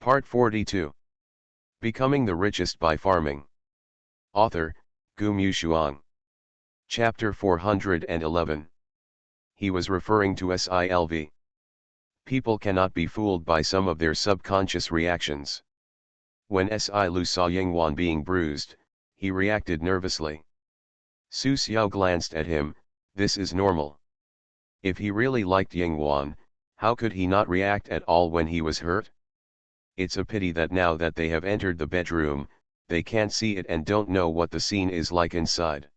Part 42. Becoming the Richest by Farming. Author, Gumu Shuang. Chapter 411. He was referring to SILV. People cannot be fooled by some of their subconscious reactions. When Silu saw Yingwan being bruised, he reacted nervously. Su Xiao glanced at him. This is normal. If he really liked Yingwan, how could he not react at all when he was hurt? It's a pity that now that they have entered the bedroom, they can't see it and don't know what the scene is like inside.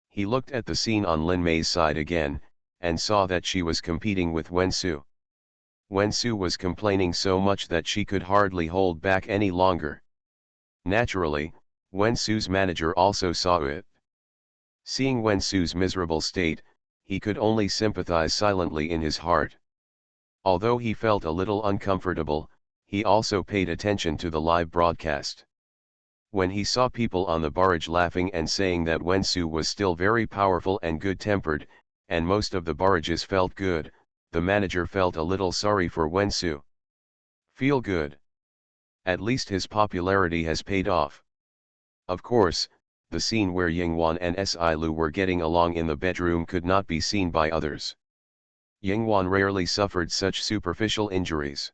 He looked at the scene on Lin Mei's side again, and saw that she was competing with Wen Su. Wen Su was complaining so much that she could hardly hold back any longer. Naturally, Wen Su's manager also saw it. Seeing Wen Su's miserable state, he could only sympathize silently in his heart. Although he felt a little uncomfortable, he also paid attention to the live broadcast. When he saw people on the barrage laughing and saying that Wen Su was still very powerful and good-tempered, and most of the barrages felt good, the manager felt a little sorry for Wen Su. Feel good. At least his popularity has paid off. Of course, the scene where Yingwan and Silu were getting along in the bedroom could not be seen by others. Yingwan rarely suffered such superficial injuries.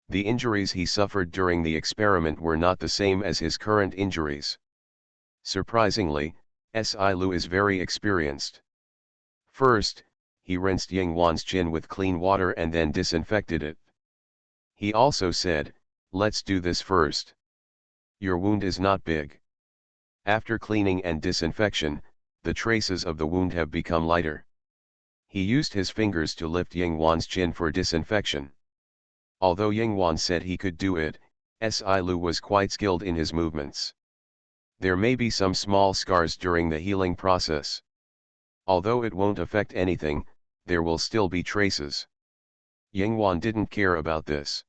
The injuries he suffered during the experiment were not the same as his current injuries. Surprisingly, Silu is very experienced. First, he rinsed Yingwan's chin with clean water and then disinfected it. He also said, "Let's do this first. Your wound is not big." After cleaning and disinfection, the traces of the wound have become lighter. He used his fingers to lift Yingwan's chin for disinfection. Although Yingwan said he could do it, Silu was quite skilled in his movements. There may be some small scars during the healing process. Although it won't affect anything, there will still be traces. Yingwan didn't care about this.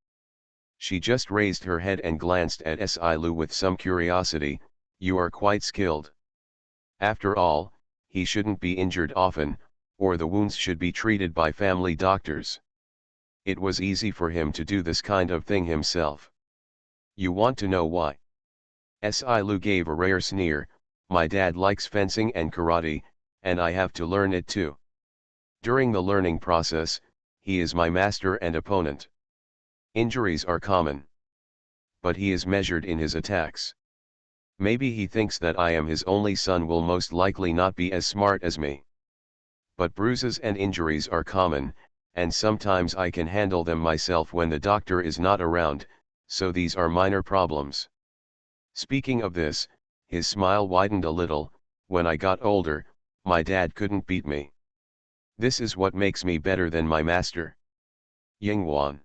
She just raised her head and glanced at Silu with some curiosity. "You are quite skilled. After all, he shouldn't be injured often, or the wounds should be treated by family doctors." It was easy for him to do this kind of thing himself. You want to know why? Silu gave a rare sneer. "My dad likes fencing and karate, and I have to learn it too. During the learning process, he is my master and opponent. Injuries are common. But he is measured in his attacks. Maybe he thinks that I am his only son will most likely not be as smart as me. But bruises and injuries are common, and sometimes I can handle them myself when the doctor is not around, so these are minor problems." Speaking of this, his smile widened a little. "When I got older, my dad couldn't beat me. This is what makes me better than my master." Yingwan.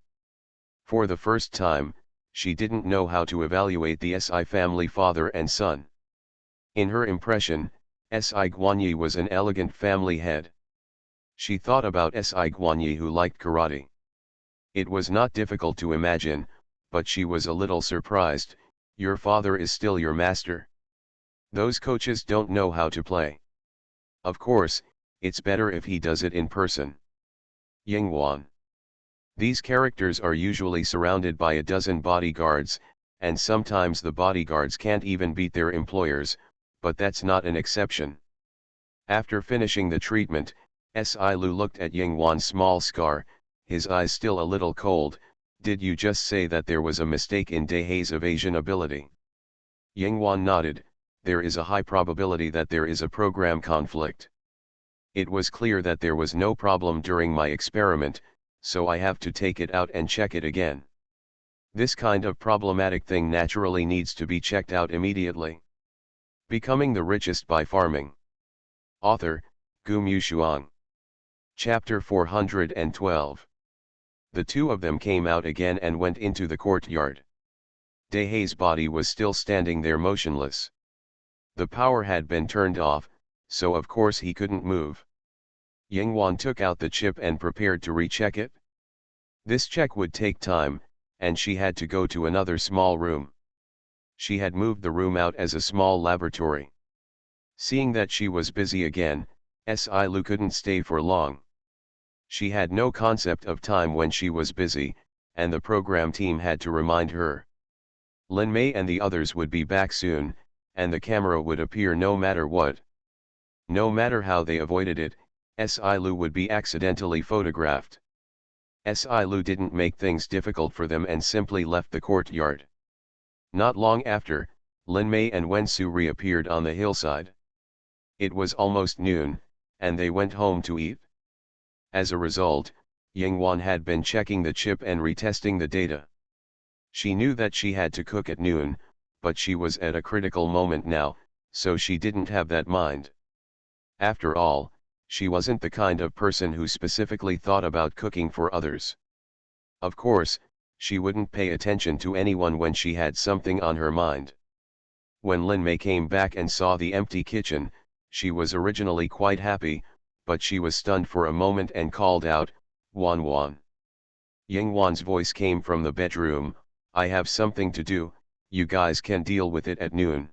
For the first time, she didn't know how to evaluate the Si family father and son. In her impression, Si Guanyi was an elegant family head. She thought about Si Guanyi who liked karate. It was not difficult to imagine, but she was a little surprised. "Your father is still your master? Those coaches don't know how to play. Of course, it's better if he does it in person." Yingwan. These characters are usually surrounded by a dozen bodyguards, and sometimes the bodyguards can't even beat their employers, but that's not an exception. After finishing the treatment, Silu looked at Yingwan's small scar, his eyes still a little cold. "Did you just say that there was a mistake in Dehei's evasion ability?" Yingwan nodded. "There is a high probability that there is a program conflict. It was clear that there was no problem during my experiment, so I have to take it out and check it again. This kind of problematic thing naturally needs to be checked out immediately." Becoming the Richest by Farming. Author, Gumu Shuang. Chapter 412. The two of them came out again and went into the courtyard. Dehei's body was still standing there motionless. The power had been turned off, so of course he couldn't move. Yingwan took out the chip and prepared to recheck it. This check would take time, and she had to go to another small room. She had moved the room out as a small laboratory. Seeing that she was busy again, Silu couldn't stay for long. She had no concept of time when she was busy, and the program team had to remind her. Lin Mei and the others would be back soon, and the camera would appear no matter what. No matter how they avoided it, Si Lu would be accidentally photographed. Si Lu didn't make things difficult for them and simply left the courtyard. Not long after, Lin Mei and Wen Su reappeared on the hillside. It was almost noon, and they went home to eat. As a result, Yingwan had been checking the chip and retesting the data. She knew that she had to cook at noon, but she was at a critical moment now, so she didn't have that mind. After all, she wasn't the kind of person who specifically thought about cooking for others. Of course, she wouldn't pay attention to anyone when she had something on her mind. When Lin Mei came back and saw the empty kitchen, she was originally quite happy, but she was stunned for a moment and called out, "Wan Wan." Yingwan's voice came from the bedroom, "I have something to do, you guys can deal with it at noon."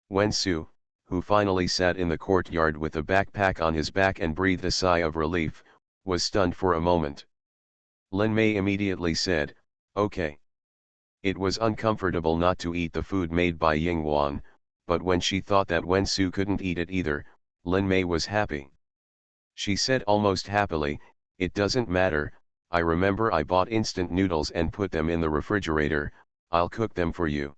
Wen Su, who finally sat in the courtyard with a backpack on his back and breathed a sigh of relief, was stunned for a moment. Lin Mei immediately said, "Okay." It was uncomfortable not to eat the food made by Yingwan, but when she thought that Wen Su couldn't eat it either, Lin Mei was happy. She said almost happily, "It doesn't matter, I remember I bought instant noodles and put them in the refrigerator, I'll cook them for you.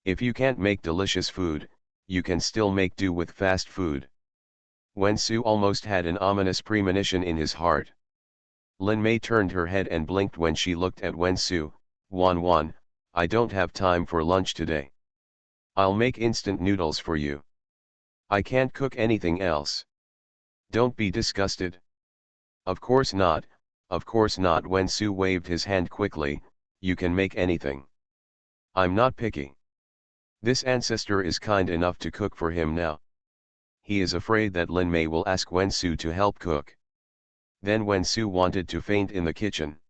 If you can't make delicious food, you can still make do with fast food." Wen Su almost had an ominous premonition in his heart. Lin Mei turned her head and blinked when she looked at Wen Su. "Wan Wan, I don't have time for lunch today. I'll make instant noodles for you. I can't cook anything else. Don't be disgusted." Of course not, Wen Su waved his hand quickly, "You can make anything. I'm not picky. This ancestor is kind enough to cook for him now." He is afraid that Lin Mei will ask Wen Su to help cook. Then Wen Su wanted to faint in the kitchen.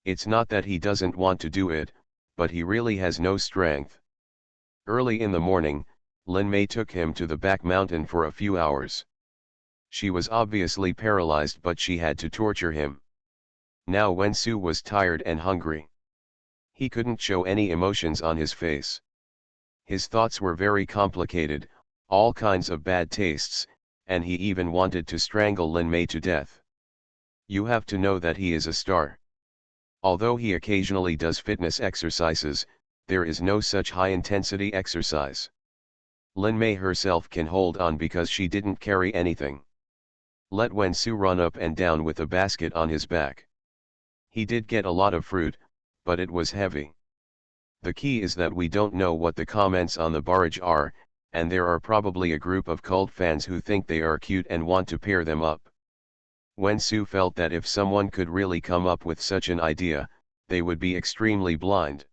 It's not that he doesn't want to do it, but he really has no strength. Early in the morning, Lin Mei took him to the back mountain for a few hours. She was obviously paralyzed, but she had to torture him. Now Wen Su was tired and hungry. He couldn't show any emotions on his face. His thoughts were very complicated, all kinds of bad tastes, and he even wanted to strangle Lin Mei to death. You have to know that he is a star. Although he occasionally does fitness exercises, there is no such high-intensity exercise. Lin Mei herself can hold on because she didn't carry anything. Let Wen Su run up and down with a basket on his back. He did get a lot of fruit, but it was heavy. The key is that we don't know what the comments on the barrage are, and there are probably a group of cult fans who think they are cute and want to pair them up. Wen Su felt that if someone could really come up with such an idea, they would be extremely blind.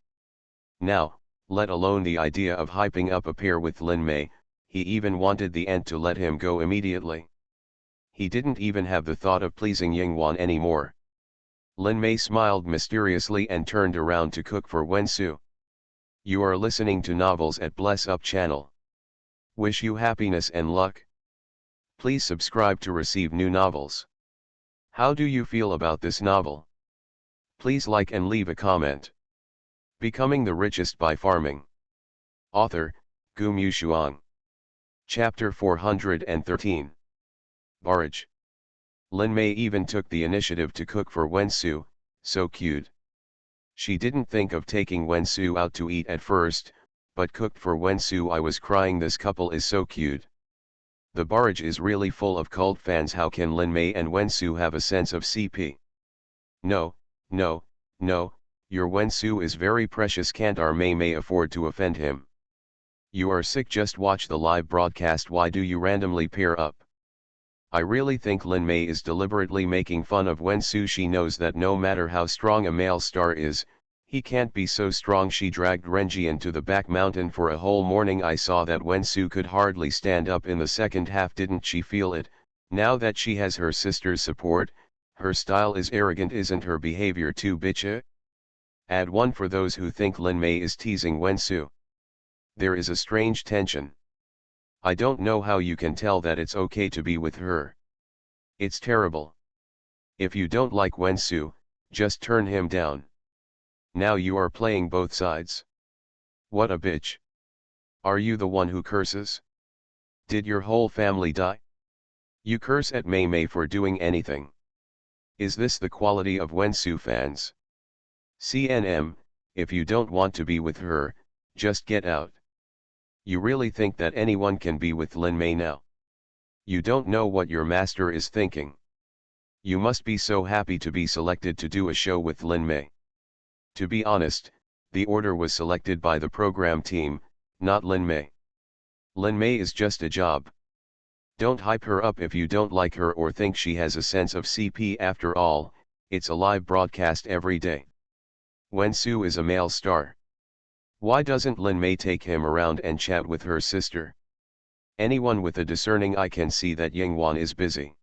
Now, let alone the idea of hyping up a pair with Lin Mei, he even wanted the Ant to let him go immediately. He didn't even have the thought of pleasing Yingwan anymore. Lin Mei smiled mysteriously and turned around to cook for Wen Su. You are listening to Novels at Bless Up channel. Wish you happiness and luck. Please subscribe to receive new novels. How do you feel about this novel? Please like and leave a comment. Becoming the Richest by Farming. Author, Gu Mushuang. Chapter 413. Barrage. Lin Mei even took the initiative to cook for Wen Su, so cute. She didn't think of taking Wen Su out to eat at first, but cooked for Wen Su. I was crying, this couple is so cute. The barrage is really full of cult fans. How can Lin Mei and Wen Su have a sense of CP? No, your Wen Su is very precious, can't our Mei afford to offend him? You are sick, just watch the live broadcast. Why do you randomly pair up? I really think Lin Mei is deliberately making fun of Wen Su. She knows that no matter how strong a male star is, he can't be so strong. She dragged Renji into the back mountain for a whole morning. I saw that Wen Su could hardly stand up in the second half. Didn't she feel it? Now that she has her sister's support, her style is arrogant. Isn't her behavior too bitchy? Add 1 for those who think Lin Mei is teasing Wen Su. There is a strange tension. I don't know how you can tell that it's okay to be with her. It's terrible. If you don't like Wen Su, Just turn him down. Now you are playing both sides. What a bitch. Are you the one who curses? Did your whole family die? You curse at Mei Mei for doing anything. Is this the quality of Wensu fans? CNM, if you don't want to be with her, just get out. You really think that anyone can be with Lin Mei now? You don't know what your master is thinking. You must be so happy to be selected to do a show with Lin Mei. To be honest, the order was selected by the program team, not Lin Mei. Lin Mei is just a job. Don't hype her up if you don't like her or think she has a sense of CP. After all, it's a live broadcast every day. Wensu is a male star. Why doesn't Lin Mei take him around and chat with her sister? Anyone with a discerning eye can see that Yingwan is busy.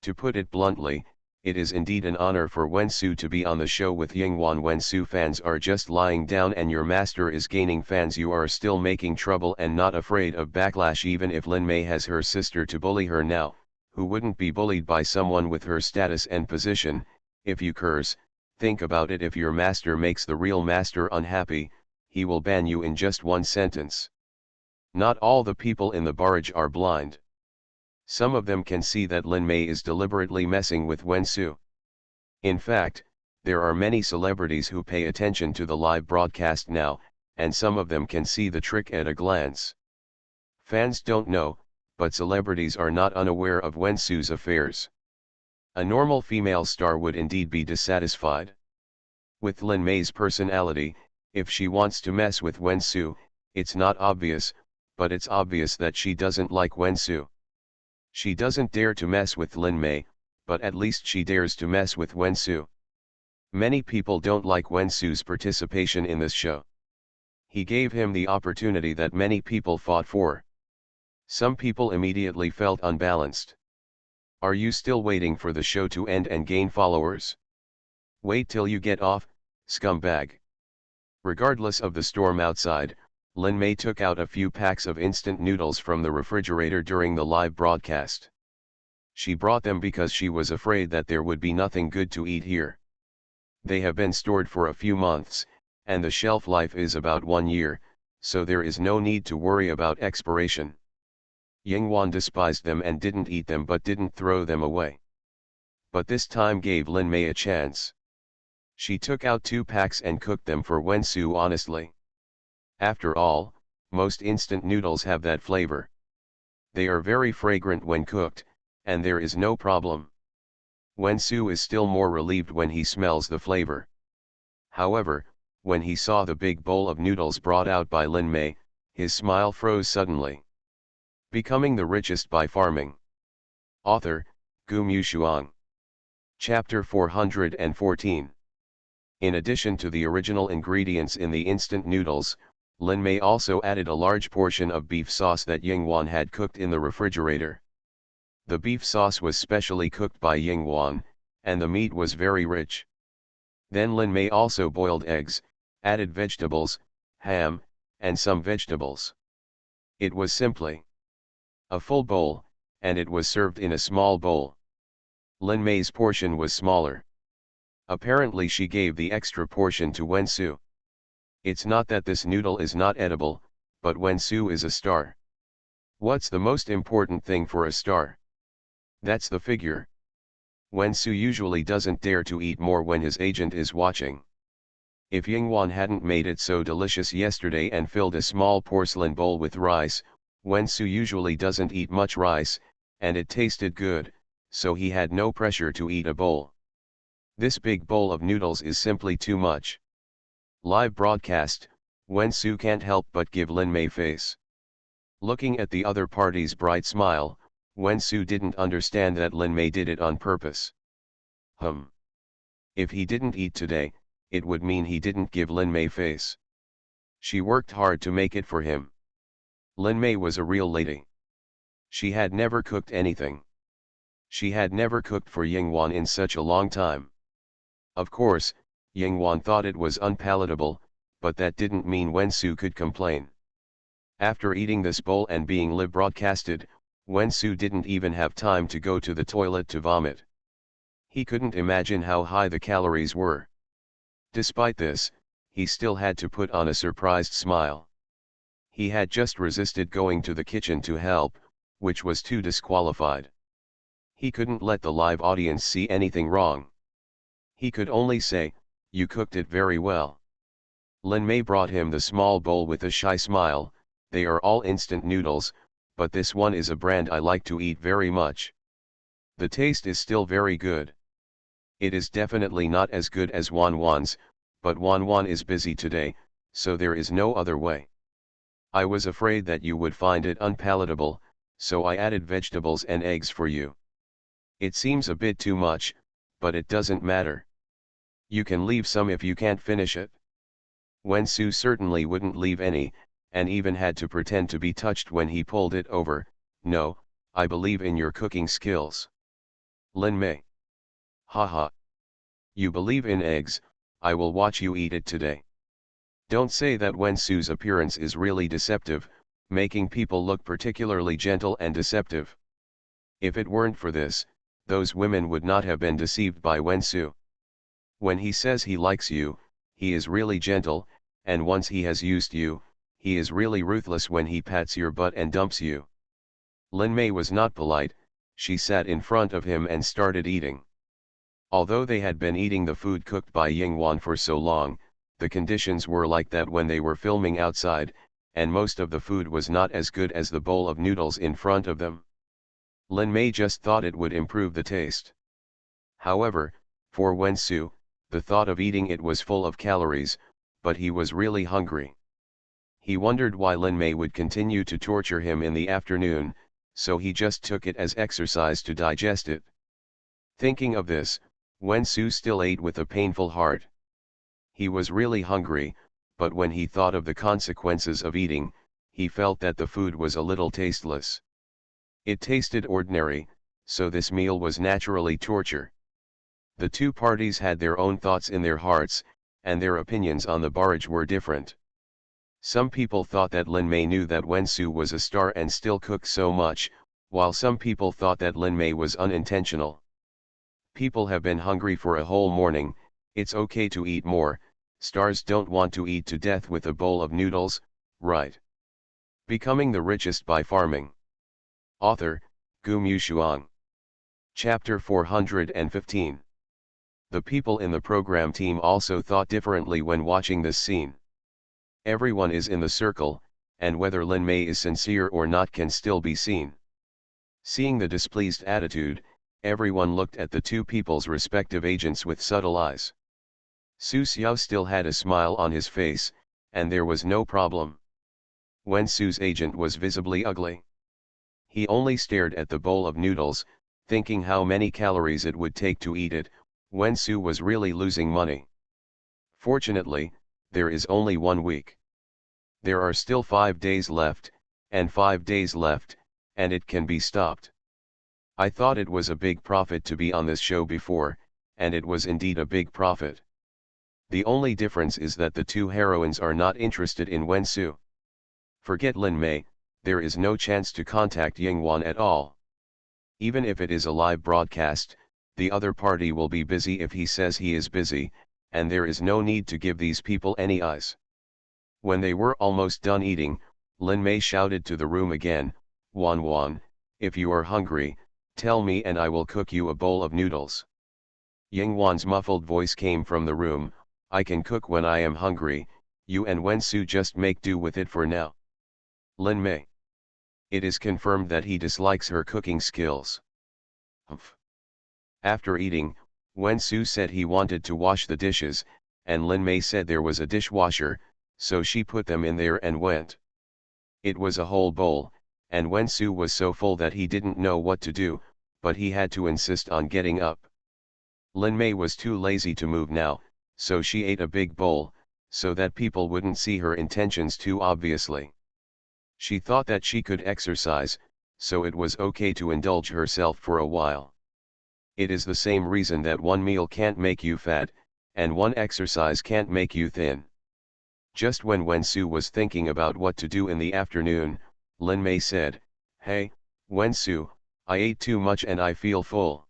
To put it bluntly, it is indeed an honor for Wensu to be on the show with Yingwan. Wensu fans are just lying down and your master is gaining fans. You are still making trouble and not afraid of backlash. Even if Lin Mei has her sister to bully her now, who wouldn't be bullied by someone with her status and position? If you curse, think about it. If your master makes the real master unhappy, he will ban you in just one sentence. Not all the people in the barrage are blind. Some of them can see that Lin Mei is deliberately messing with Wensu. In fact, there are many celebrities who pay attention to the live broadcast now, and some of them can see the trick at a glance. Fans don't know, but celebrities are not unaware of Wensu's affairs. A normal female star would indeed be dissatisfied. With Lin Mei's personality, if she wants to mess with Wensu, it's not obvious, but it's obvious that she doesn't like Wensu. She doesn't dare to mess with Lin Mei, but at least she dares to mess with Wensu. Many people don't like Wensu's participation in this show. He gave him the opportunity that many people fought for. Some people immediately felt unbalanced. Are you still waiting for the show to end and gain followers? Wait till you get off, scumbag. Regardless of the storm outside, Lin Mei took out a few packs of instant noodles from the refrigerator during the live broadcast. She brought them because she was afraid that there would be nothing good to eat here. They have been stored for a few months, and the shelf life is about 1 year, so there is no need to worry about expiration. Yingwan despised them and didn't eat them but didn't throw them away. But this time gave Lin Mei a chance. She took out 2 packs and cooked them for Wensu honestly. After all, most instant noodles have that flavor. They are very fragrant when cooked, and there is no problem. Wensu is still more relieved when he smells the flavor. However, when he saw the big bowl of noodles brought out by Lin Mei, his smile froze suddenly. Becoming the Richest by Farming. Author, Gu Mushuang. Chapter 414. In addition to the original ingredients in the instant noodles, Lin Mei also added a large portion of beef sauce that Yingwan had cooked in the refrigerator. The beef sauce was specially cooked by Yingwan, and the meat was very rich. Then Lin Mei also boiled eggs, added vegetables, ham, and some vegetables. It was simply a full bowl, and it was served in a small bowl. Lin Mei's portion was smaller. Apparently she gave the extra portion to Wensu. It's not that this noodle is not edible, but Wensu is a star. What's the most important thing for a star? That's the figure. Wensu usually doesn't dare to eat more when his agent is watching. If Yingwan hadn't made it so delicious yesterday and filled a small porcelain bowl with rice, Wensu usually doesn't eat much rice, and it tasted good, so he had no pressure to eat a bowl. This big bowl of noodles is simply too much. Live broadcast, Wensu can't help but give Lin Mei face. Looking at the other party's bright smile, Wensu didn't understand that Lin Mei did it on purpose. If he didn't eat today, it would mean he didn't give Lin Mei face. She worked hard to make it for him. Lin Mei was a real lady. She had never cooked anything. She had never cooked for Yingwan in such a long time. Of course, Yingwan thought it was unpalatable, but that didn't mean Wensu could complain. After eating this bowl and being live broadcasted, Wensu didn't even have time to go to the toilet to vomit. He couldn't imagine how high the calories were. Despite this, he still had to put on a surprised smile. He had just resisted going to the kitchen to help, which was too disqualified. He couldn't let the live audience see anything wrong. He could only say, "You cooked it very well." Lin Mei brought him the small bowl with a shy smile. "They are all instant noodles, but this one is a brand I like to eat very much. The taste is still very good. It is definitely not as good as Wan Wan's, but Wan Wan is busy today, so there is no other way. I was afraid that you would find it unpalatable, so I added vegetables and eggs for you. It seems a bit too much, but it doesn't matter. You can leave some if you can't finish it." Wen Su certainly wouldn't leave any, and even had to pretend to be touched when he pulled it over. "No, I believe in your cooking skills." Lin Mei. "Haha. You believe in eggs, I will watch you eat it today." Don't say that. Wen Su's appearance is really deceptive, making people look particularly gentle and deceptive. If it weren't for this, those women would not have been deceived by Wen Su. When he says he likes you, he is really gentle, and once he has used you, he is really ruthless when he pats your butt and dumps you. Lin Mei was not polite. She sat in front of him and started eating. Although they had been eating the food cooked by Ying Wan for so long, the conditions were like that when they were filming outside, and most of the food was not as good as the bowl of noodles in front of them. Lin Mei just thought it would improve the taste. However, for Wen Su, the thought of eating it was full of calories, but he was really hungry. He wondered why Lin Mei would continue to torture him in the afternoon, so he just took it as exercise to digest it. Thinking of this, Wen Su still ate with a painful heart. He was really hungry, but when he thought of the consequences of eating, he felt that the food was a little tasteless. It tasted ordinary, so this meal was naturally torture. The two parties had their own thoughts in their hearts, and their opinions on the barrage were different. Some people thought that Lin Mei knew that Wen Su was a star and still cooked so much, while some people thought that Lin Mei was unintentional. People have been hungry for a whole morning, it's okay to eat more. Stars don't want to eat to death with a bowl of noodles, right? Becoming the Richest by Farming. Author, Gu Mushuang. Chapter 415. The people in the program team also thought differently when watching this scene. Everyone is in the circle, and whether Lin Mei is sincere or not can still be seen. Seeing the displeased attitude, everyone looked at the two people's respective agents with subtle eyes. Su Xiao still had a smile on his face, and there was no problem. Wen Su's agent was visibly ugly. He only stared at the bowl of noodles, thinking how many calories it would take to eat it. Wen Su was really losing money. Fortunately, there is only 1 week. There are still 5 days left, and 5 days left, and it can be stopped. I thought it was a big profit to be on this show before, and it was indeed a big profit. The only difference is that the two heroines are not interested in Wen Su. Forget Lin Mei, there is no chance to contact Ying Wan at all. Even if it is a live broadcast, the other party will be busy if he says he is busy, and there is no need to give these people any eyes. When they were almost done eating, Lin Mei shouted to the room again, "Wan Wan, if you are hungry, tell me and I will cook you a bowl of noodles." Ying Wan's muffled voice came from the room, "I can cook when I am hungry, you and Wen Su just make do with it for now." Lin Mei. It is confirmed that he dislikes her cooking skills. Humph. After eating, Wen Su said he wanted to wash the dishes, and Lin Mei said there was a dishwasher, so she put them in there and went. It was a whole bowl, and Wen Su was so full that he didn't know what to do, but he had to insist on getting up. Lin Mei was too lazy to move now, so she ate a big bowl, so that people wouldn't see her intentions too obviously. She thought that she could exercise, so it was okay to indulge herself for a while. It is the same reason that one meal can't make you fat, and one exercise can't make you thin. Just when Wen Su was thinking about what to do in the afternoon, Lin Mei said, "Hey, Wen Su, I ate too much and I feel full."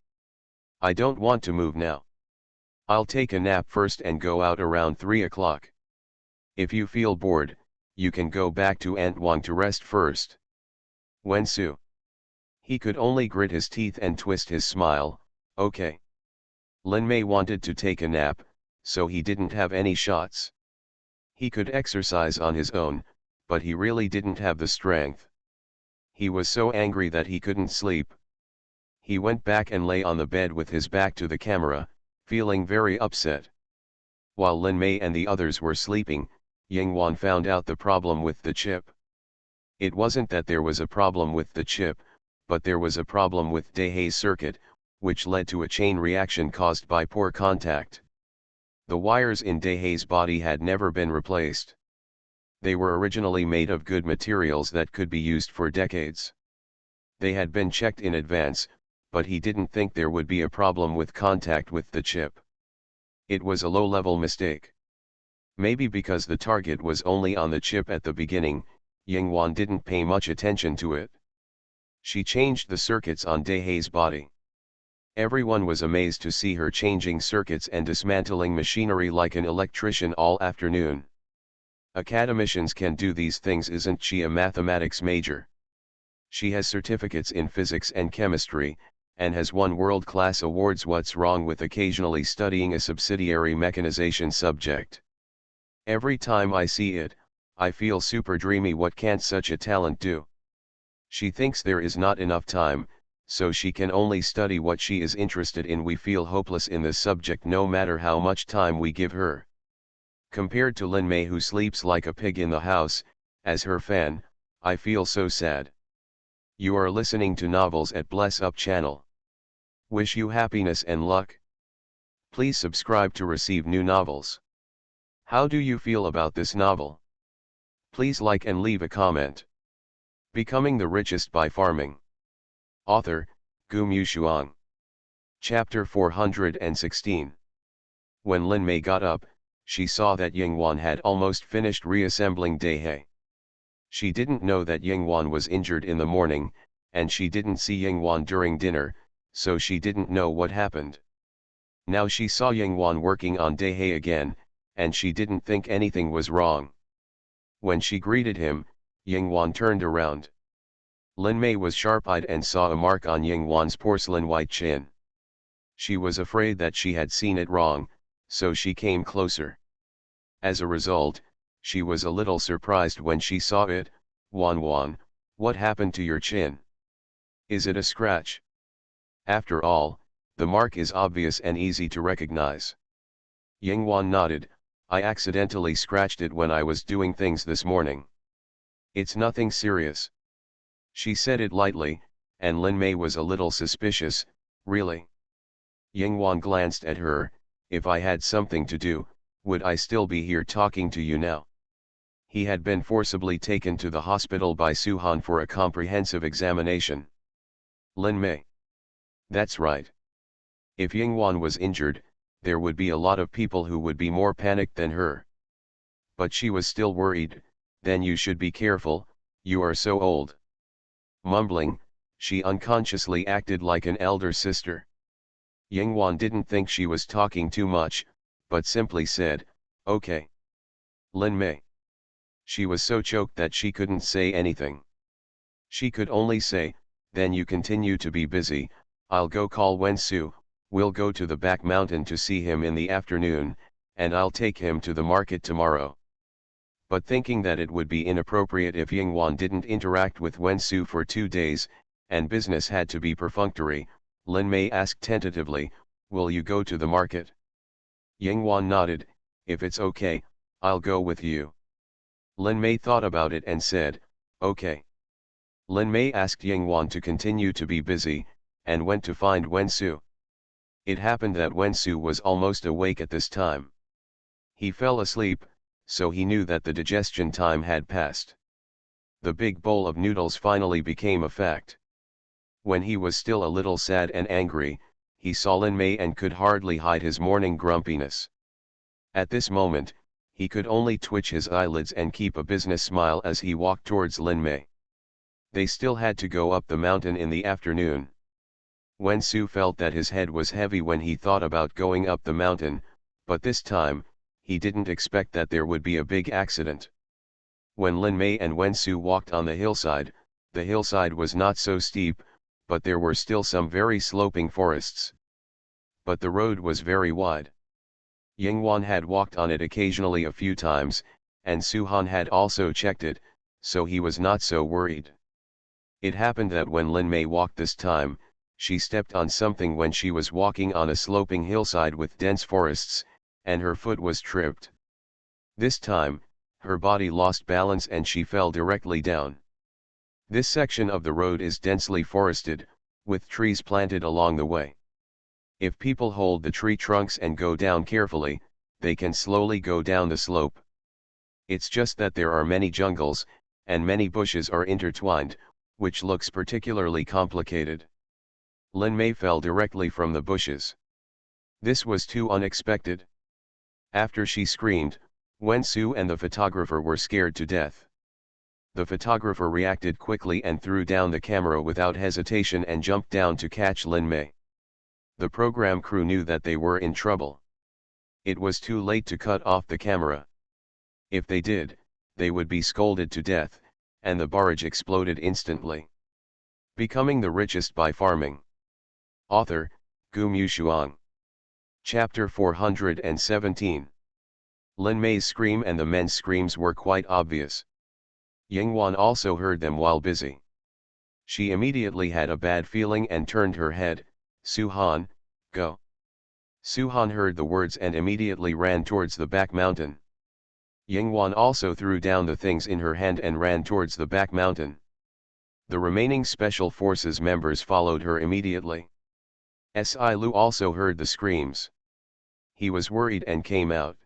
I don't want to move now. I'll take a nap first and go out around 3 o'clock. If you feel bored, you can go back to Antwang to rest first. Wensu. He could only grit his teeth and twist his smile. Okay. Lin Mei wanted to take a nap, so he didn't have any shots. He could exercise on his own, but he really didn't have the strength. He was so angry that he couldn't sleep. He went back and lay on the bed with his back to the camera, feeling very upset. While Lin Mei and the others were sleeping, Yingwan found out the problem with the chip. It wasn't that there was a problem with the chip, but there was a problem with Dehay's circuit, which led to a chain reaction caused by poor contact. The wires in Dehay's body had never been replaced. They were originally made of good materials that could be used for decades. They had been checked in advance, but he didn't think there would be a problem with contact with the chip. It was a low-level mistake. Maybe because the target was only on the chip at the beginning, Yingwan didn't pay much attention to it. She changed the circuits on Dehay's body. Everyone was amazed to see her changing circuits and dismantling machinery like an electrician all afternoon. Academicians can do these things. Isn't she a mathematics major? She has certificates in physics and chemistry, and has won world-class awards. What's wrong with occasionally studying a subsidiary mechanization subject? Every time I see it, I feel super dreamy. What can't such a talent do? She thinks there is not enough time, so she can only study what she is interested in. We feel hopeless in this subject no matter how much time we give her. Compared to Lin Mei, who sleeps like a pig in the house, as her fan, I feel so sad. You are listening to Novels at Bless Up channel. Wish you happiness and luck. Please subscribe to receive new novels. How do you feel about this novel? Please like and leave a comment. Becoming the Richest by Farming. Author, Gu Mushuang. Chapter 416. When Lin Mei got up, she saw that Yingwan had almost finished reassembling Dehe. She didn't know that Yingwan was injured in the morning, and she didn't see Yingwan during dinner, so she didn't know what happened. Now she saw Yingwan working on Dehe again, and she didn't think anything was wrong. When she greeted him, Yingwan turned around. Lin Mei was sharp-eyed and saw a mark on Yingwan's porcelain white chin. She was afraid that she had seen it wrong, so she came closer. As a result, she was a little surprised when she saw it. Wan, what happened to your chin? Is it a scratch? After all, the mark is obvious and easy to recognize. Yingwan nodded. I accidentally scratched it when I was doing things this morning. It's nothing serious. She said it lightly, and Lin Mei was a little suspicious. Really? Yingwan glanced at her. If I had something to do, would I still be here talking to you now? He had been forcibly taken to the hospital by Suhan for a comprehensive examination. Lin Mei. That's right. If Yingwan was injured, there would be a lot of people who would be more panicked than her. But she was still worried. Then you should be careful, you are so old. Mumbling, she unconsciously acted like an elder sister. Yingwan didn't think she was talking too much, but simply said, okay. Lin Mei. She was so choked that she couldn't say anything. She could only say, then you continue to be busy. I'll go call Wensu, we'll go to the back mountain to see him in the afternoon, and I'll take him to the market tomorrow. But thinking that it would be inappropriate if Yingwan didn't interact with Wensu for 2 days, and business had to be perfunctory, Lin Mei asked tentatively, will you go to the market? Yingwan nodded. If it's okay, I'll go with you. Lin Mei thought about it and said, okay. Lin Mei asked Yingwan to continue to be busy, and went to find Wensu. It happened that Wensu was almost awake at this time. He fell asleep, so he knew that the digestion time had passed. The big bowl of noodles finally became a fact. When he was still a little sad and angry, he saw Lin Mei and could hardly hide his morning grumpiness. At this moment, he could only twitch his eyelids and keep a business smile as he walked towards Lin Mei. They still had to go up the mountain in the afternoon. Wen-Su felt that his head was heavy when he thought about going up the mountain, but this time, he didn't expect that there would be a big accident. When Lin Mei and Wen-Su walked on the hillside was not so steep, but there were still some very sloping forests. But the road was very wide. Yingwan had walked on it occasionally a few times, and Su-Han had also checked it, so he was not so worried. It happened that when Lin Mei walked this time, she stepped on something when she was walking on a sloping hillside with dense forests, and her foot was tripped. This time, her body lost balance and she fell directly down. This section of the road is densely forested, with trees planted along the way. If people hold the tree trunks and go down carefully, they can slowly go down the slope. It's just that there are many jungles, and many bushes are intertwined, which looks particularly complicated. Lin Mei fell directly from the bushes. This was too unexpected. After she screamed, Wen-Su and the photographer were scared to death. The photographer reacted quickly and threw down the camera without hesitation and jumped down to catch Lin Mei. The program crew knew that they were in trouble. It was too late to cut off the camera. If they did, they would be scolded to death, and the barrage exploded instantly. Becoming the Richest by Farming. Author, Gu Mushuang. Chapter 417. Lin Mei's scream and the men's screams were quite obvious. Yingwan also heard them while busy. She immediately had a bad feeling and turned her head. Su-Han, go. Su-Han heard the words and immediately ran towards the back mountain. Yingwan also threw down the things in her hand and ran towards the back mountain. The remaining Special Forces members followed her immediately. Si Lu also heard the screams. He was worried and came out.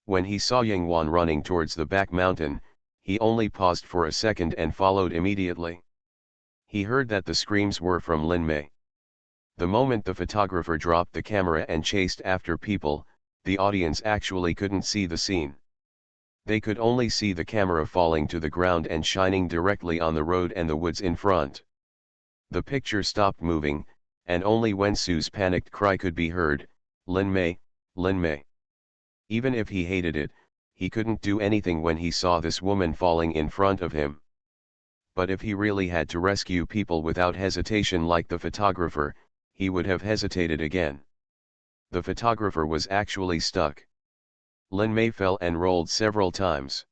When he saw Yingwan running towards the back mountain, he only paused for a second and followed immediately. He heard that the screams were from Lin Mei. The moment the photographer dropped the camera and chased after people, the audience actually couldn't see the scene. They could only see the camera falling to the ground and shining directly on the road and the woods in front. The picture stopped moving, and only Wen-Su's panicked cry could be heard, Lin Mei, Lin Mei. Even if he hated it, he couldn't do anything when he saw this woman falling in front of him. But if he really had to rescue people without hesitation like the photographer, he would have hesitated again. The photographer was actually stuck. Lin Mei fell and rolled several times.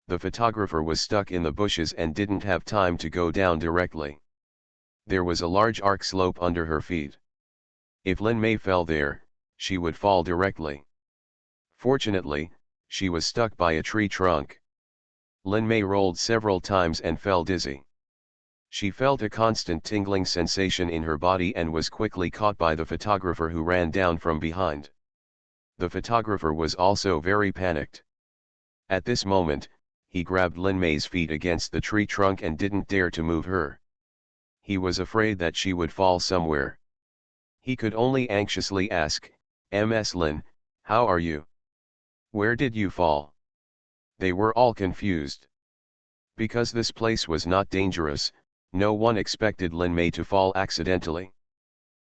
The photographer was stuck in the bushes and didn't have time to go down directly. There was a large arc slope under her feet. If Lin Mei fell there, she would fall directly. Fortunately, she was stuck by a tree trunk. Lin Mei rolled several times and fell dizzy. She felt a constant tingling sensation in her body and was quickly caught by the photographer who ran down from behind. The photographer was also very panicked. At this moment, he grabbed Lin Mei's feet against the tree trunk and didn't dare to move her. He was afraid that she would fall somewhere. He could only anxiously ask, "Ms. Lin, how are you? Where did you fall?" They were all confused. Because this place was not dangerous, no one expected Lin Mei to fall accidentally.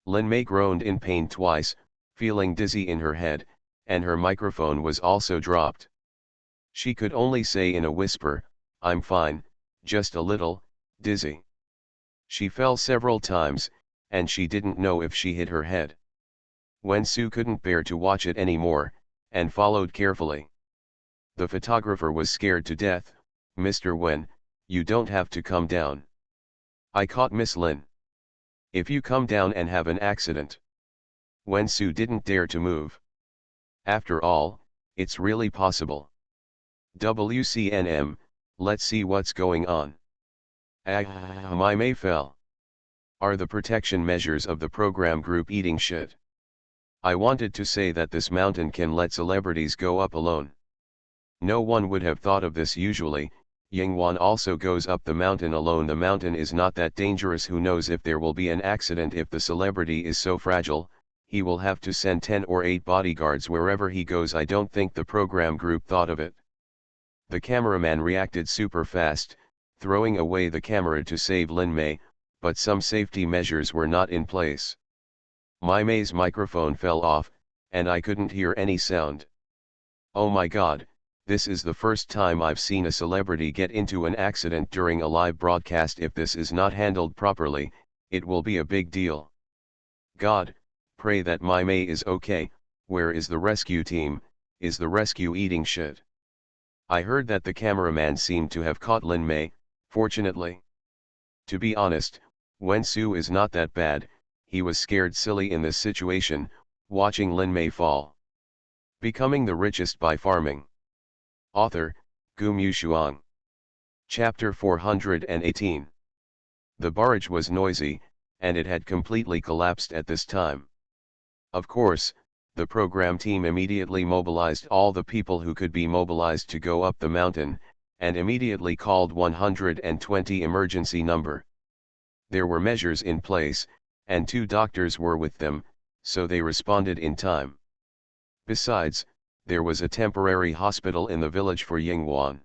Lin Mei groaned in pain twice, feeling dizzy in her head, and her microphone was also dropped. She could only say in a whisper, "I'm fine, just a little dizzy." She fell several times, and she didn't know if she hit her head. Wen-Su couldn't bear to watch it anymore, and followed carefully. The photographer was scared to death. "Mr. Wen, you don't have to come down. I caught Miss Lin. If you come down and have an accident." Wen-Su didn't dare to move. After all, it's really possible. WCNM, let's see what's going on. My Mei fell. Are the protection measures of the program group eating shit? I wanted to say that this mountain can let celebrities go up alone. No one would have thought of this usually. Yingwan also goes up the mountain alone. The mountain is not that dangerous. Who knows if there will be an accident? If the celebrity is so fragile, he will have to send 10 or 8 bodyguards wherever he goes. I don't think the program group thought of it. The cameraman reacted super fast, throwing away the camera to save Lin Mei, but some safety measures were not in place. May's microphone fell off, and I couldn't hear any sound. Oh my god, this is the first time I've seen a celebrity get into an accident during a live broadcast. If this is not handled properly, it will be a big deal. God, pray that May is okay. Where is the rescue team? Is the rescue eating shit? I heard that the cameraman seemed to have caught May, fortunately. To be honest, Wensu is not that bad. He was scared silly in this situation, watching May fall. Becoming the Richest by Farming. Author, Gu Mushuang. Chapter 418. The barrage was noisy, and it had completely collapsed at this time. Of course, the program team immediately mobilized all the people who could be mobilized to go up the mountain, and immediately called 120 emergency number. There were measures in place, and 2 doctors were with them, so they responded in time. Besides, there was a temporary hospital in the village for Yinghuan.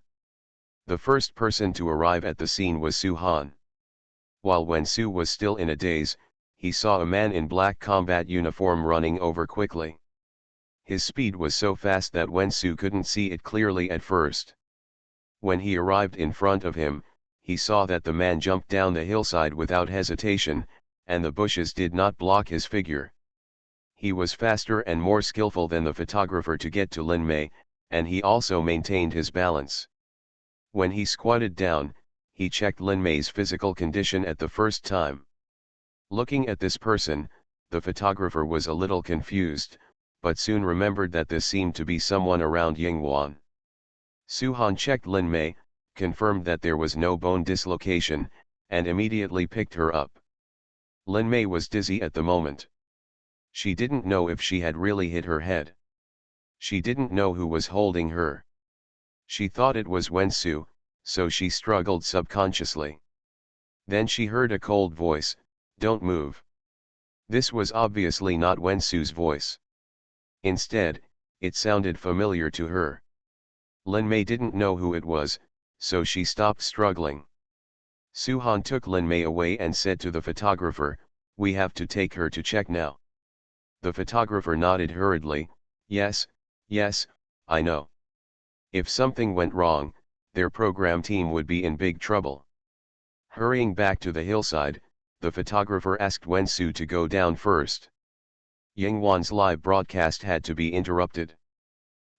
The first person to arrive at the scene was Su Han. While Wensu was still in a daze, he saw a man in black combat uniform running over quickly. His speed was so fast that Wensu couldn't see it clearly at first. When he arrived in front of him, he saw that the man jumped down the hillside without hesitation, and the bushes did not block his figure. He was faster and more skillful than the photographer to get to May, and he also maintained his balance. When he squatted down, he checked May's physical condition at the first time. Looking at this person, the photographer was a little confused, but soon remembered that this seemed to be someone around Yinghuan. Suhan checked May, confirmed that there was no bone dislocation, and immediately picked her up. May was dizzy at the moment. She didn't know if she had really hit her head. She didn't know who was holding her. She thought it was Wensu, so she struggled subconsciously. Then she heard a cold voice, "Don't move." This was obviously not Wensu's voice. Instead, it sounded familiar to her. May didn't know who it was, so she stopped struggling. Suhan took May away and said to the photographer, "We have to take her to check now." The photographer nodded hurriedly, yes, I know. If something went wrong, their program team would be in big trouble. Hurrying back to the hillside, the photographer asked Wensu to go down first. Yinghuan's live broadcast had to be interrupted.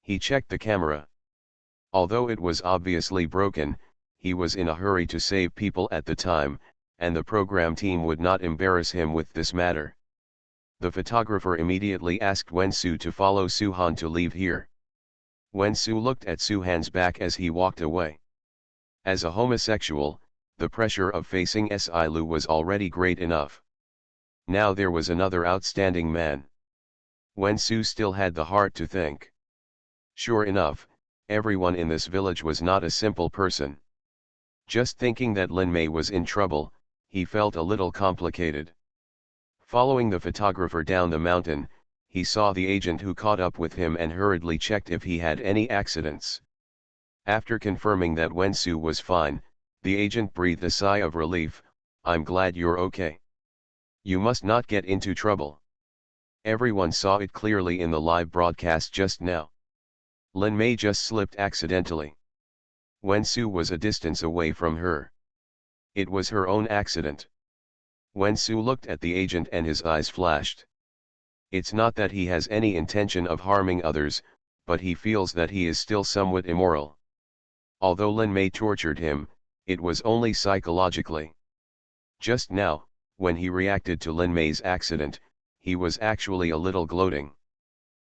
He checked the camera. Although it was obviously broken, he was in a hurry to save people at the time, and the program team would not embarrass him with this matter. The photographer immediately asked Wensu to follow Suhan to leave here. Wensu looked at Suhan's back as he walked away. As a homosexual, the pressure of facing Silu was already great enough. Now there was another outstanding man. Wensu still had the heart to think. Sure enough, everyone in this village was not a simple person. Just thinking that May was in trouble, he felt a little complicated. Following the photographer down the mountain, he saw the agent who caught up with him and hurriedly checked if he had any accidents. After confirming that Wensu was fine, the agent breathed a sigh of relief, "I'm glad you're okay. You must not get into trouble." Everyone saw it clearly in the live broadcast just now. May just slipped accidentally. Wensu was a distance away from her. It was her own accident. Wensu looked at the agent and his eyes flashed. It's not that he has any intention of harming others, but he feels that he is still somewhat immoral. Although May tortured him, it was only psychologically. Just now, when he reacted to May's accident, he was actually a little gloating.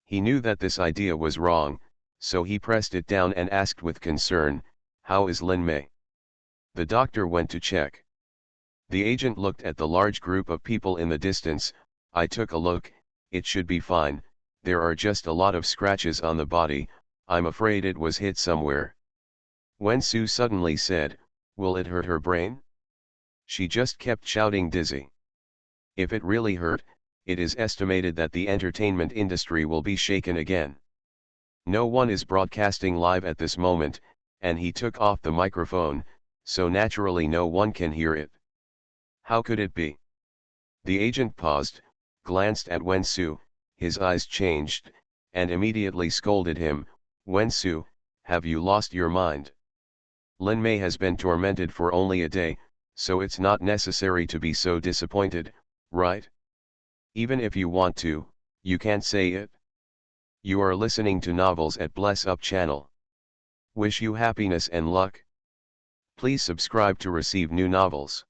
He knew that this idea was wrong, so he pressed it down and asked with concern, "How is May?" The doctor went to check. The agent looked at the large group of people in the distance. "I took a look, it should be fine, there are just a lot of scratches on the body, I'm afraid it was hit somewhere." Wensu suddenly said, "Will it hurt her brain?" She just kept shouting dizzy. If it really hurt, it is estimated that the entertainment industry will be shaken again. No one is broadcasting live at this moment, and he took off the microphone, so naturally no one can hear it. How could it be? The agent paused, glanced at Wensu, his eyes changed, and immediately scolded him. Wensu, have you lost your mind? Lin Mei has been tormented for only a day, so it's not necessary to be so disappointed, right? Even if you want to, you can't say it. You are listening to Novels at Bless Up channel. Wish you happiness and luck. Please subscribe to receive new novels.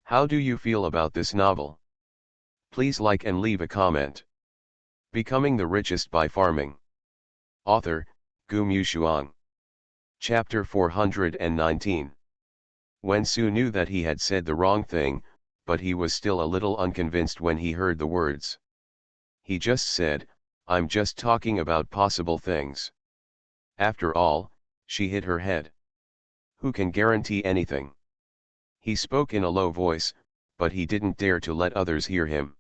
How do you feel about this novel? Please like and leave a comment. Becoming the Richest by Farming. Author, Gu Mushuang. Chapter 419. Wensu knew that he had said the wrong thing, but he was still a little unconvinced when he heard the words. He just said, I'm just talking about possible things. After all, she hit her head. Who can guarantee anything? He spoke in a low voice, but he didn't dare to let others hear him.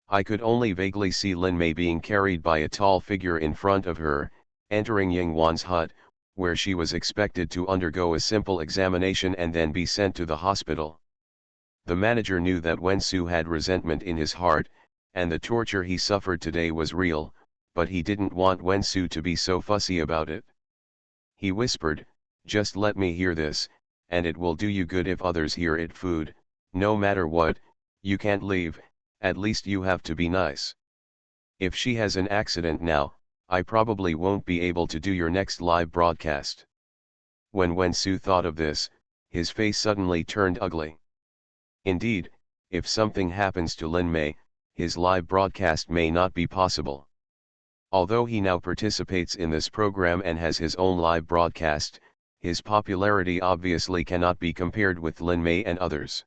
I could only vaguely see Lin Mei being carried by a tall figure in front of her, entering Yingwan's hut, where she was expected to undergo a simple examination and then be sent to the hospital. The manager knew that Wensu had resentment in his heart, and the torture he suffered today was real, but he didn't want Wensu to be so fussy about it. He whispered, just let me hear this, and it will do you good if others hear it. Food, no matter what, you can't leave, at least you have to be nice. If she has an accident now, I probably won't be able to do your next live broadcast. When Wensu thought of this, his face suddenly turned ugly. Indeed, if something happens to Lin Mei, his live broadcast may not be possible. Although he now participates in this program and has his own live broadcast, his popularity obviously cannot be compared with Lin Mei and others.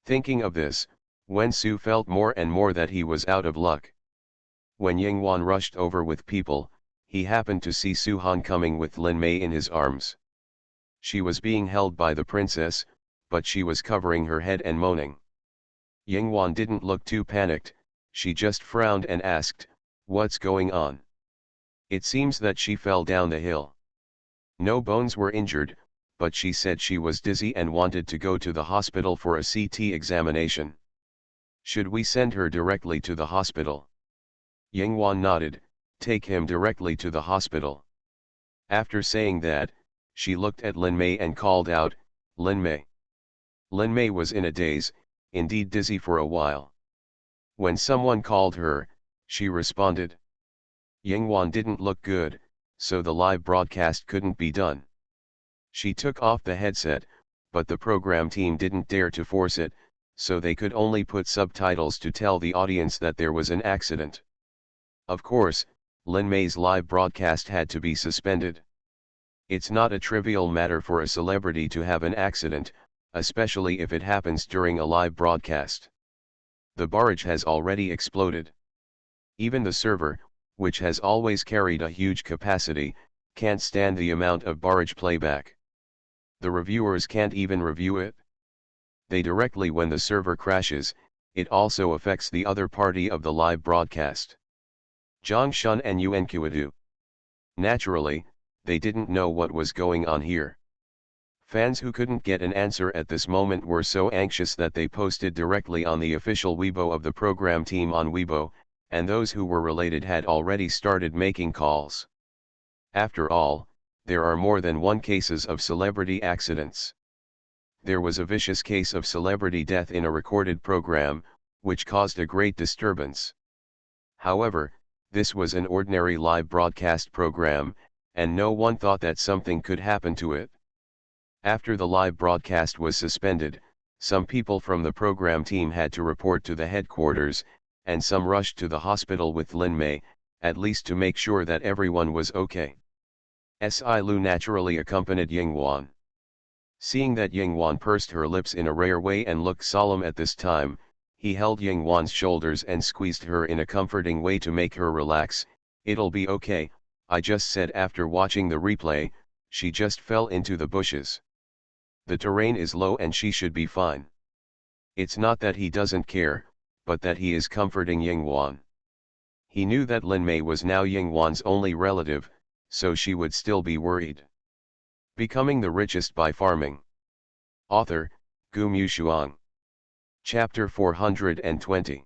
Thinking of this, Wensu felt more and more that he was out of luck. When Yingwan rushed over with people, he happened to see Suhan coming with Lin Mei in his arms. She was being held by the princess, but she was covering her head and moaning. Yingwan didn't look too panicked, she just frowned and asked, what's going on? It seems that she fell down the hill. No bones were injured, but she said she was dizzy and wanted to go to the hospital for a CT examination. Should we send her directly to the hospital? Yingwan nodded, take him directly to the hospital. After saying that, she looked at Lin Mei and called out, Lin Mei. Lin Mei was in a daze, indeed dizzy for a while. When someone called her, she responded. Yingwan didn't look good, so the live broadcast couldn't be done. She took off the headset, but the program team didn't dare to force it, so they could only put subtitles to tell the audience that there was an accident. Of course, Lin Mei's live broadcast had to be suspended. It's not a trivial matter for a celebrity to have an accident, especially if it happens during a live broadcast. The barrage has already exploded. Even the server, which has always carried a huge capacity, can't stand the amount of barrage playback. The reviewers can't even review it. They directly when the server crashes, it also affects the other party of the live broadcast. Zhongshun and Yuanqiudu. Naturally, they didn't know what was going on here. Fans who couldn't get an answer at this moment were so anxious that they posted directly on the official Weibo of the program team on Weibo, and those who were related had already started making calls. After all, there are more than one cases of celebrity accidents. There was a vicious case of celebrity death in a recorded program, which caused a great disturbance. However, this was an ordinary live broadcast program, and no one thought that something could happen to it. After the live broadcast was suspended, some people from the program team had to report to the headquarters, and some rushed to the hospital with Lin Mei, at least to make sure that everyone was okay. Si Lu naturally accompanied Yingwan. Seeing that Yingwan pursed her lips in a rare way and looked solemn at this time, he held Yingwan's shoulders and squeezed her in a comforting way to make her relax. It'll be okay, I just said. After watching the replay, she just fell into the bushes. The terrain is low and she should be fine. It's not that he doesn't care, but that he is comforting Yingwan. He knew that Lin Mei was now Yingwan's only relative, so she would still be worried. Becoming the Richest by Farming. Author, Gu Mushuang. Chapter 420.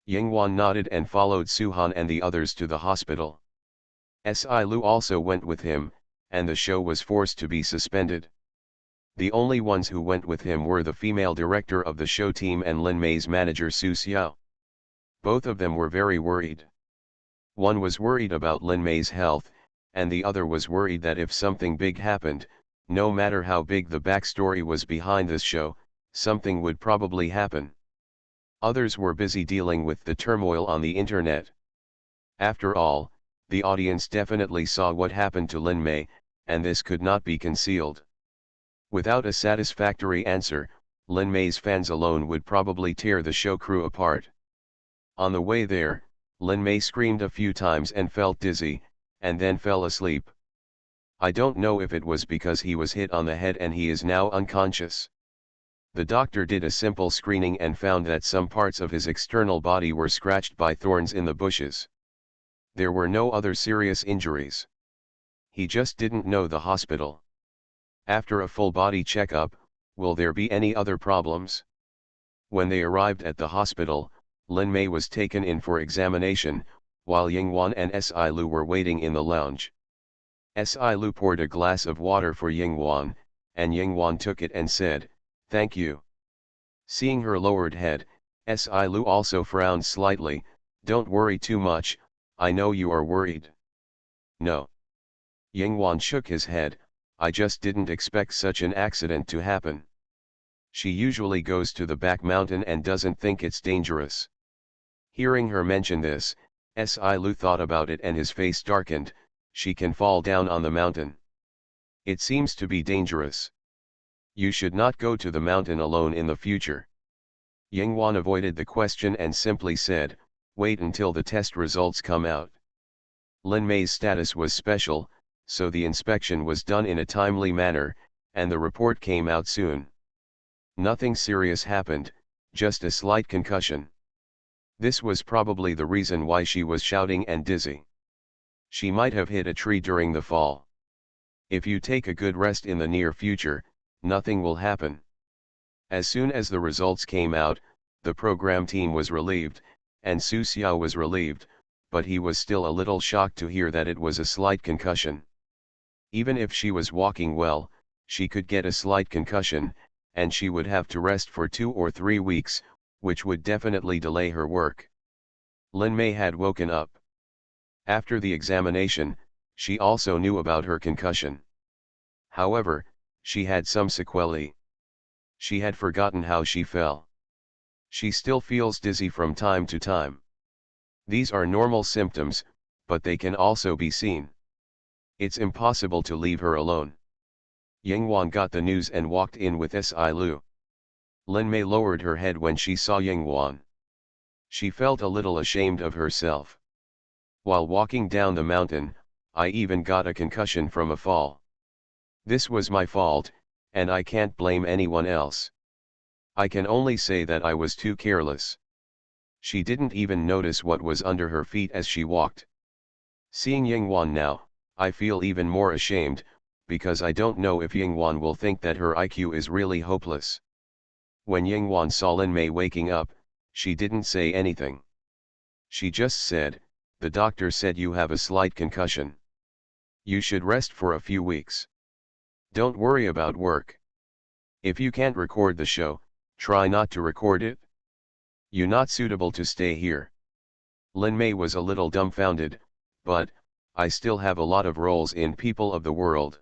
Yingwan nodded and followed Suhan and the others to the hospital. Sci-Lu also went with him, and the show was forced to be suspended. The only ones who went with him were the female director of the show team and Lin Mei's manager Su Xiao. Both of them were very worried. One was worried about Lin Mei's health, and the other was worried that if something big happened, no matter how big the backstory was behind this show, something would probably happen. Others were busy dealing with the turmoil on the internet. After all, the audience definitely saw what happened to Lin Mei, and this could not be concealed. Without a satisfactory answer, Lin Mei's fans alone would probably tear the show crew apart. On the way there, Lin Mei screamed a few times and felt dizzy, and then fell asleep. I don't know if it was because he was hit on the head and he is now unconscious. The doctor did a simple screening and found that some parts of his external body were scratched by thorns in the bushes. There were no other serious injuries. He just didn't know the hospital. After a full body checkup, will there be any other problems? When they arrived at the hospital, Lin Mei was taken in for examination, while Yingwan and Sci-Lu were waiting in the lounge. Sci-Lu poured a glass of water for Yingwan, and Yingwan took it and said, "Thank you." Seeing her lowered head, Sci-Lu also frowned slightly. "Don't worry too much, I know you are worried." "No." Yingwan shook his head, "I just didn't expect such an accident to happen. She usually goes to the back mountain and doesn't think it's dangerous." Hearing her mention this, Sci-Lu thought about it and his face darkened. "She can fall down on the mountain. It seems to be dangerous. You should not go to the mountain alone in the future." Yingwan avoided the question and simply said, "Wait until the test results come out." Lin Mei's status was special, so the inspection was done in a timely manner, and the report came out soon. Nothing serious happened, just a slight concussion. This was probably the reason why she was shouting and dizzy. She might have hit a tree during the fall. If you take a good rest in the near future, nothing will happen. As soon as the results came out, the program team was relieved, and Su Xiao was relieved, but he was still a little shocked to hear that it was a slight concussion. Even if she was walking well, she could get a slight concussion, and she would have to rest for 2 or 3 weeks, which would definitely delay her work. Lin Mei had woken up. After the examination, she also knew about her concussion. However, she had some sequelae. She had forgotten how she fell. She still feels dizzy from time to time. These are normal symptoms, but they can also be seen. It's impossible to leave her alone. Yingwan got the news and walked in with Sci-Lu. Lin Mei lowered her head when she saw Yingwan. She felt a little ashamed of herself. "While walking down the mountain, I even got a concussion from a fall. This was my fault, and I can't blame anyone else. I can only say that I was too careless." She didn't even notice what was under her feet as she walked. Seeing Yingwan now, I feel even more ashamed, because I don't know if Yingwan will think that her IQ is really hopeless. When Yingwan saw Lin Mei waking up, she didn't say anything. She just said, "The doctor said you have a slight concussion. You should rest for a few weeks. Don't worry about work. If you can't record the show, try not to record it. You're not suitable to stay here." Lin Mei was a little dumbfounded, but, "I still have a lot of roles in People of the World.